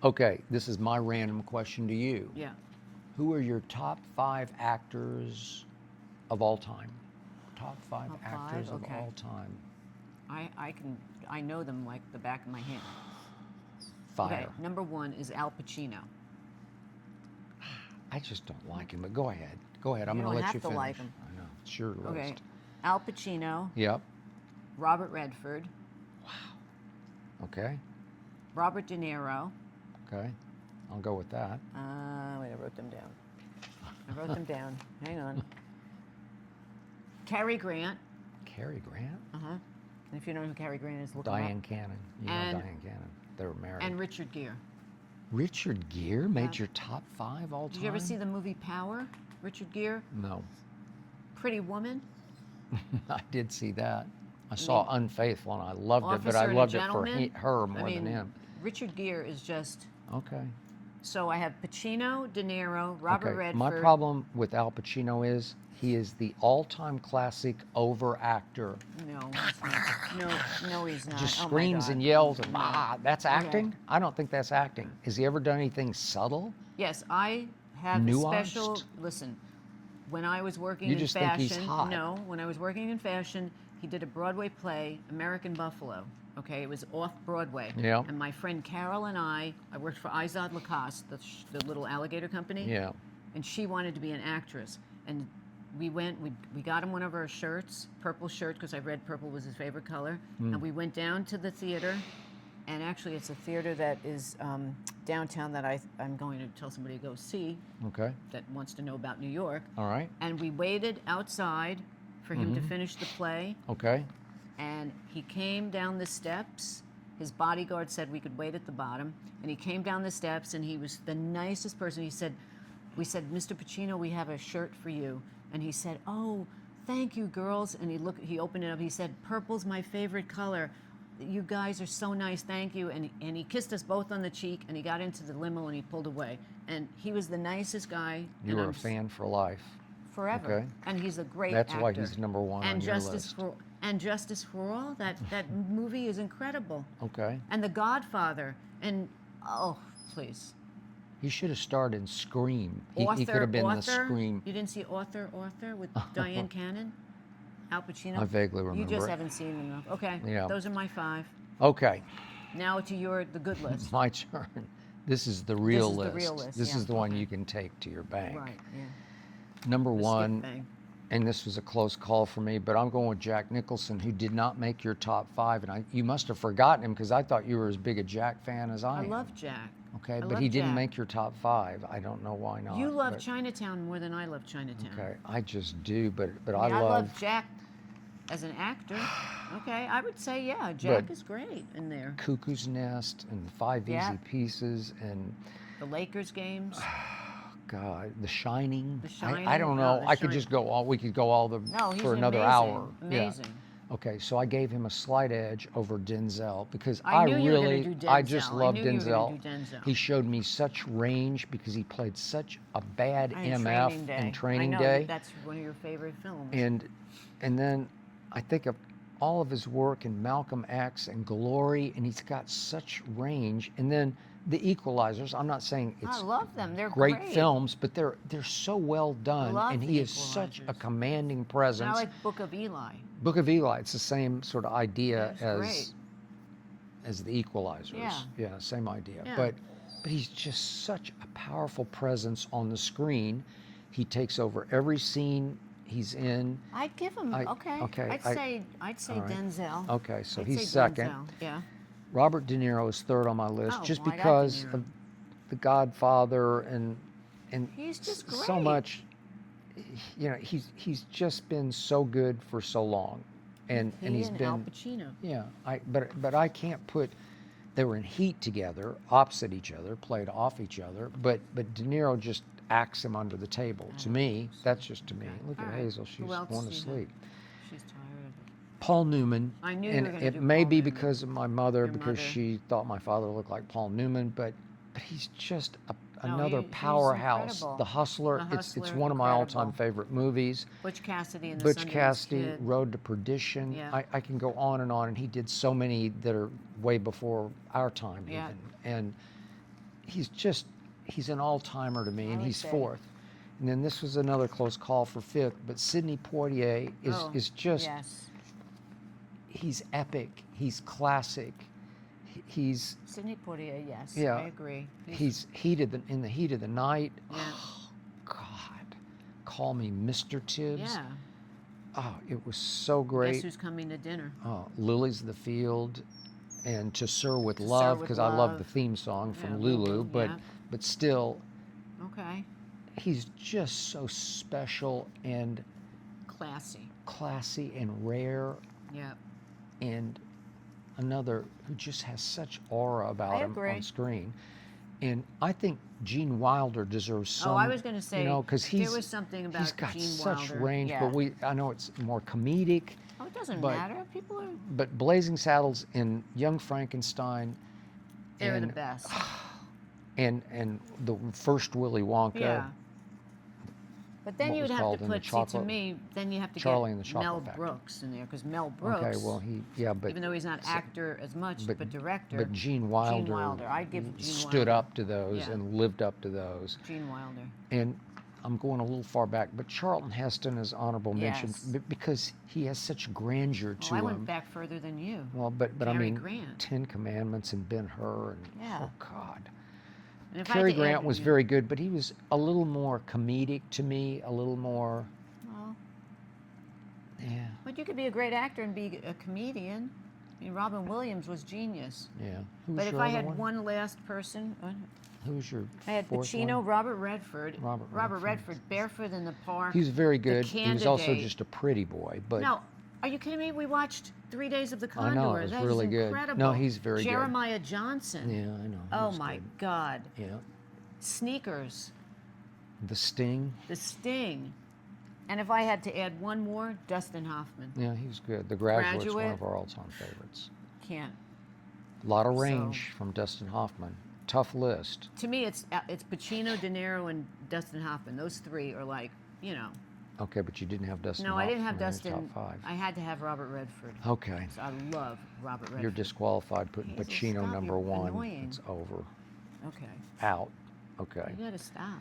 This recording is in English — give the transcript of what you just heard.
Okay, this is my random question to you. Yeah. Who are your top 5 actors of all time? Top 5 Top actors five? of Okay. all time. I know them like the back of my hand. Fire. Okay, number 1 is Al Pacino. I just don't like him, but go ahead. Go ahead. I'm You going to don't let you have to finish. like him. I know. It's your list. Okay, Al Pacino, Yep. Robert Redford, Okay. Robert De Niro. Okay. I'll go with that. Wait, I wrote them down. I wrote them down. Hang on. Cary Grant. Cary Grant? Uh-huh. And if you know who Cary Grant is, look him Diane up. Cannon. You know And- Diane Cannon. They were married. And Richard Gere. Richard Gere made Yeah. your top 5 all time? Did you ever see the movie Power? Richard Gere? No. Pretty Woman? I did see that. I saw Unfaithful and I loved it, but Officer I and a loved it for Gentleman? her more I mean, than him. Richard Gere is just... Okay. So I have Pacino, De Niro, Robert Okay. Redford. My problem with Al Pacino is he is the all-time classic over actor. No, he's not. No, he's not. Just Oh my screams God. and yells and No. that's Okay. acting? I don't think that's acting. Has he ever done anything subtle? Yes, I have a Nuanced? special... Listen, when I was working You in just think fashion... he's hot. No, when I was working in fashion, he did a Broadway play, American Buffalo. Okay, it was off-Broadway. Yeah. And my friend Carol and I worked for Izod Lacoste, the little alligator company. Yeah. And she wanted to be an actress. And we got him one of our shirts, purple shirt, because I read purple was his favorite color. And we went down to the theater. And actually, it's a theater that is downtown that I'm going to tell somebody to go see Okay. that wants to know about New York. All right. And we waited outside for him to finish the play. Okay. And he came down the steps. His bodyguard said we could wait at the bottom. And he came down the steps, and he was the nicest person. We said, Mr. Pacino, we have a shirt for you. And he said, oh, thank you, girls. And he opened it up. He said, purple's my favorite color. You guys are so nice, thank you. And he kissed us both on the cheek, and he got into the limo, and he pulled away. And he was the nicest guy. You were a fan for life. Forever. Okay. And he's a great That's actor. why he's number 1 And on your Justice list. Justice for All, that movie is incredible. Okay. And The Godfather, and oh, please. He should have starred in Scream. He could have been the Scream. You didn't see Author with Diane Cannon? Al Pacino? I vaguely remember You just it. haven't seen enough. Okay, Yeah. those are my 5. Okay. Now to the good list. My turn. This is the real This is list. the real list, This yeah, is the one okay. you can take to your bank. Right, yeah. Number The skip 1, thing. and this was a close call for me, but I'm going with Jack Nicholson, who did not make your top 5, and you must have forgotten him because I thought you were as big a Jack fan as I am. I love Jack. Okay, I but love he didn't Jack. make your top 5. I don't know why not. You love but- Chinatown more than I love Chinatown. Okay, I just do, but I I love Jack as an actor. Okay, I would say, yeah, Jack But- is great in there. Cuckoo's Nest and 5 Yeah. Easy Pieces and The Lakers games. God, The Shining. The Shining, I don't know. The I could Shining. just go all. We could go all the No, he's for another amazing. hour. Amazing. Yeah. Okay, so I gave him a slight edge over Denzel because I knew you were gonna really, do I just Denzel. I love knew you were Denzel. gonna do Denzel. He showed me such range because he played such a bad And MF in Training I know, Day. that's one of your favorite films. And then I think of all of his work in Malcolm X and Glory, and he's got such range. And then The Equalizers. I'm not saying it's I love them. They're great films, but they're so well I done, love and The he is such a Equalizers. commanding And presence. I like Book of Eli. Book of Eli. It's the same sort of idea That's as great. The Equalizers. Yeah. Same idea. Yeah. But he's just such a powerful presence on the screen. He takes over every scene he's in. I'd give him okay. I'd say all right. Denzel. Okay, so I'd he's say second. Denzel. Yeah. Robert De Niro is third on my list, Oh, just well, I got De because Niro. of The Godfather and He's just so great. much. He's just been so good for so long, and he's and been Al Pacino. yeah. But I can't put. They were in Heat together, opposite each other, played off each other. But De Niro just acts him under the table. To me, that's just to me. Okay. Look All at right. Hazel; Who she's else going to do you sleep. She's tired of it. Paul Newman. I knew you and were gonna it do may Paul be Newman. because of my mother, Your because mother. she thought my father looked like Paul Newman, but he's just No, another he's powerhouse. incredible. The Hustler. The It's Hustler, one of my all-time incredible. favorite movies. Butch Cassidy and the Butch Sundance Cassidy, Kid. Road to Perdition. Yeah. I can go on, and he did so many that are way before our time Yeah. even. And he's an all-timer to me, I and would he's say. fourth. And then this was another close call for fifth, but Sidney Poitier is just, yes. he's epic, he's classic, he's, Sidney Poitier, yes, yeah, I agree. he's in the heat of the night. Yeah. Oh, God, call me Mr. Tibbs. Yeah. Oh, it was so Guess great. who's coming to dinner? Lilies of the Field, and To Sir with To Sir Love, with because I love Love. the theme song Yeah, from Lulu, Lulu, but yeah. but still, Okay. he's just so special and Classy. and rare, Yeah. and another who just has such aura about I him agree. on screen. And I think Gene Wilder deserves some. Oh, I was going to say, because there was something about he's got Gene such Wilder. range. Yeah. But I know it's more comedic. Oh, it doesn't but- matter. People are, But Blazing Saddles and Young Frankenstein, they're the and best. and the first Willy Wonka. Yeah. But then what you would was have called to in the put, see, to chocolate- me, then you have to Charlie and the get Chocolate Mel Factory. Brooks in there, because Mel Brooks, Okay, well but even though he's not actor as much, but director. But Gene Wilder, I'd give Gene stood Wilder. up to those Yeah. and lived up to those. Gene Wilder. And I'm going a little far back, but Charlton Heston is honorable mention Yes. because he has such grandeur to Oh, I him. went back further than you. Well, but I Cary mean, Grant. Ten Commandments and Ben-Hur and Yeah. oh God. And if I had Cary to add- Grant was very good, but he was a little more comedic to me, a little more. Well, Yeah. but you could be a great actor and be a comedian. I mean, Robin Williams was genius. Yeah. Who was But if your I other had one last person, Who was your I had fourth Pacino, one? Robert Redford. Robert Redford. Redford, Barefoot in the Park. He was very good. He was also Candidate. just a pretty boy, but No, are you kidding me? We watched 3 Days of the I Condor. know, it was That really is good. incredible. No, he's very good. Jeremiah Johnson. yeah, I know. he Oh was my good. God. Yeah. Sneakers. The Sting. The Sting. And if I had to add one more, Dustin Hoffman. Yeah, he was good. The Graduate's one Graduate. of our all-time favorites. Can't. A lot of So- range from Dustin Hoffman. Tough list. To me, it's Pacino, De Niro, and Dustin Hoffman. Those three are like, you know. Okay, but you didn't have Dustin No, Hoffman I didn't have in your Dustin. top five. I had to have Robert Redford. Okay. So I love Robert Redford. You're disqualified putting Hazel, Pacino stop, number you're one. annoying. It's over. Okay. Out. Okay. You gotta stop.